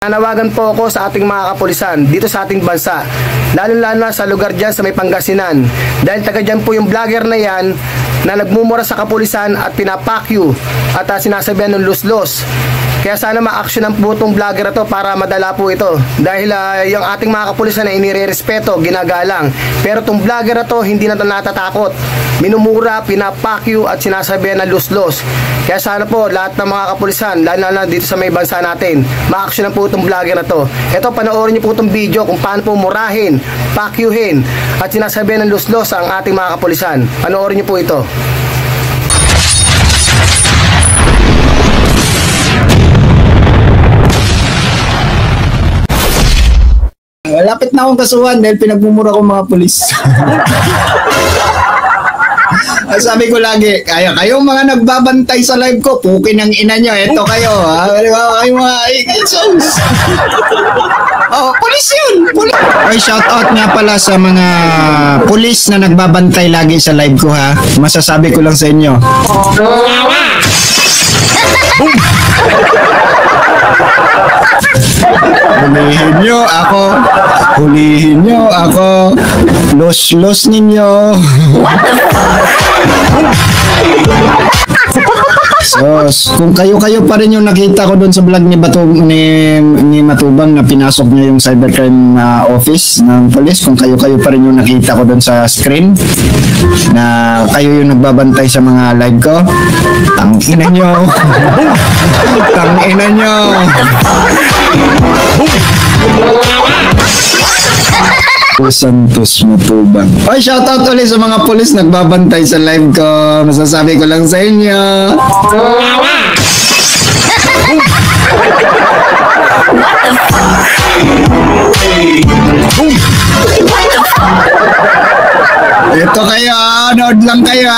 Nanawagan po ako sa ating mga kapulisan dito sa ating bansa, lalo-lalo na sa lugar dyan sa may Pangasinan, dahil taga dyan po yung vlogger na yan na nagmumura sa kapulisan at pinapakyu at sinasabihan ng luslos. Kaya sana ma-action ang po itong vlogger ito para madala po ito, dahil yung ating mga kapulisan na inirerespeto, ginagalang, pero itong vlogger ito hindi na natatakot, minumura, pinapakyu at sinasabihan ng luslos. Kaya sana po lahat ng mga kapulisan, lalo na dito sa may bansa natin, ma-action na po itong vlogger na to. Ito, panoorin niyo po itong video kung paano po murahin, pakyuhin at sinasabihan ng luslos ang ating mga kapulisan. Panoorin niyo po ito. Lapit na akong kasuhan dahil pinagmumura ko mga pulis. Sabi ko lagi, kayong mga nagbabantay sa live ko, pukin ang ina nyo, eto kayo, ha? Kayo mga oh, pulis yun! Ay, shout out nga pala sa mga pulis na nagbabantay lagi sa live ko, ha? Masasabi ko lang sa inyo. Hulihin nyo ako, hulihin nyo ako, los ninyo. Sos, kung kayo pa rin yung nakita ko doon sa vlog ni Matubang na pinasok niya yung cybercrime office ng police, kung kayo pa rin yung nakita ko doon sa screen na kayo yung nagbabantay sa mga live ko, tangina nyo. Tangina nyo. Santos Matubang. Oy, shoutout ulit sa mga pulis nagbabantay sa live ko. Masasabi ko lang sa inyo. Ito kayo, nood lang kayo.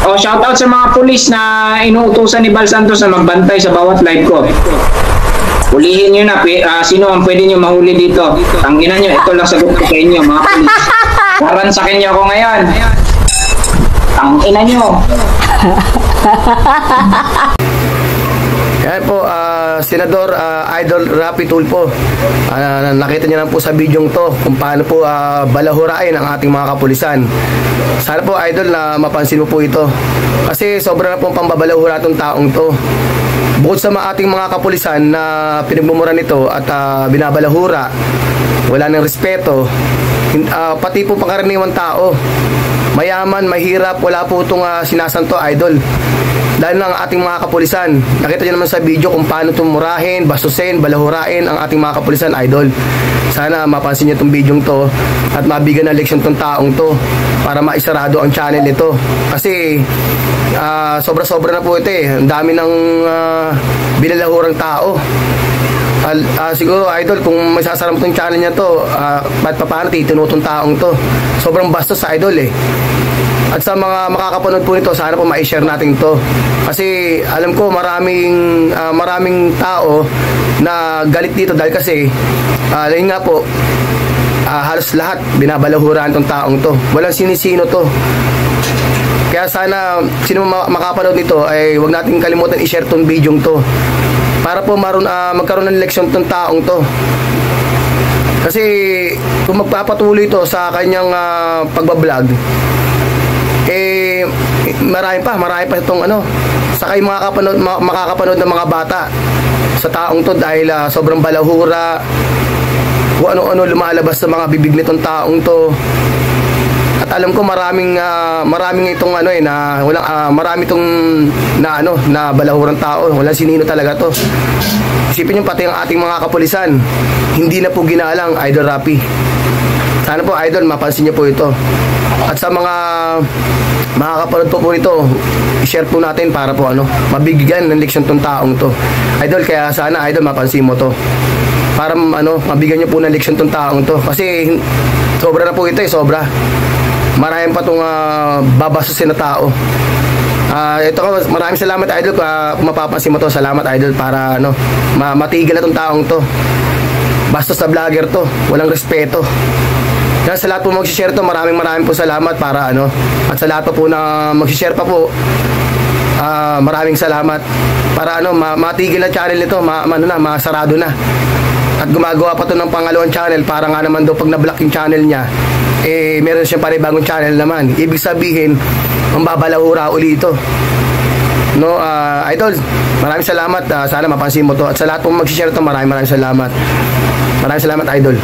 Oh, shoutout sa mga pulis na inuutusan ni Bal Santos na magbantay sa bawat live ko. Hulihin nyo na, sino ang pwede nyo mahuli dito? Tangina nyo, ito lang sagot ko sa inyo, mga pulis. Waransakin nyo ako ngayon. Tangina nyo. Yan po, Senador Idol Rapi Tulfo. Nakita niyo na po sa bidyong to kung paano po balahurain ang ating mga kapulisan. Sana po, Idol, na mapansin mo po ito. Kasi sobra na po pambabalahura itong taong to. Bukod sa ating mga kapulisan na pinagmumura nito at binabalahura, wala nang respeto, pati po pangkaraniwang tao, mayaman, mahirap, wala po itong sinasanto, Idol. Dahil ng ating mga kapulisan, nakita nyo naman sa video kung paano tumurahin, bastusin, balahurain ang ating mga kapulisan, Idol. Sana mapansin nyo itong video to at mabigyan ng leksyon itong taong to para maisarado ang channel nito. Kasi sobra-sobra na po ito eh. Ang dami ng binalahurang tao. Siguro, Idol, kung may sasaram itong channel niya to, ba't paano titinutong taong to? Sobrang bastos sa Idol eh. At sa mga makakapanood po nito, sana po ma-share natin to. Kasi alam ko maraming tao na galit dito dahil kasi yun nga po, halos lahat binabalahuraan tong taong to. Walang sinisino to. Kaya sana sino makapanood nito ay huwag natin kalimutan i-share tong video to para po magkaroon ng leksyon tong taong to. Kasi kung magpapatuloy ito sa kanyang pagbablog, marami pa itong saka yung makakapanood ng mga bata sa taong to dahil sobrang balahura, kung ano-ano lumalabas sa mga bibig nitong taong to. At alam ko maraming itong marami itong na balahurang tao, walang sinino talaga to. Isipin nyo, pati ang ating mga kapulisan hindi na po ginalang, Idol Rapi. Sana po, Idol, mapansin nyo po ito. At sa mga makakapanood po nito, i-share po natin para po mabigyan ng leksyon tong taong to, Idol. Kaya sana, Idol, mapansin mo to para mabigyan nyo po ng leksyon tong taong to. Kasi sobra na po ito eh, sobra. Maraming pa itong babasusin na tao. Ito ko, maraming salamat, Idol, kung mapapansin mo to. Salamat, Idol, para matigil na itong taong to. Bastos na vlogger to, walang respeto. Kaya sa lahat po mag-share to, maraming po salamat para at sa lahat pa po na mag-share pa po, Maraming salamat. Para matigil na channel nito, masarado na. At gumagawa pa to ng pangalawang channel para nga naman daw pag na-block yung channel niya, meron siyang panibagong channel naman. Ibig sabihin, mambabalahura uli ito. No, Idol, maraming salamat. Sana mapansin mo to. At sa lahat pong mag-share to, maraming salamat. Maraming salamat, Idol.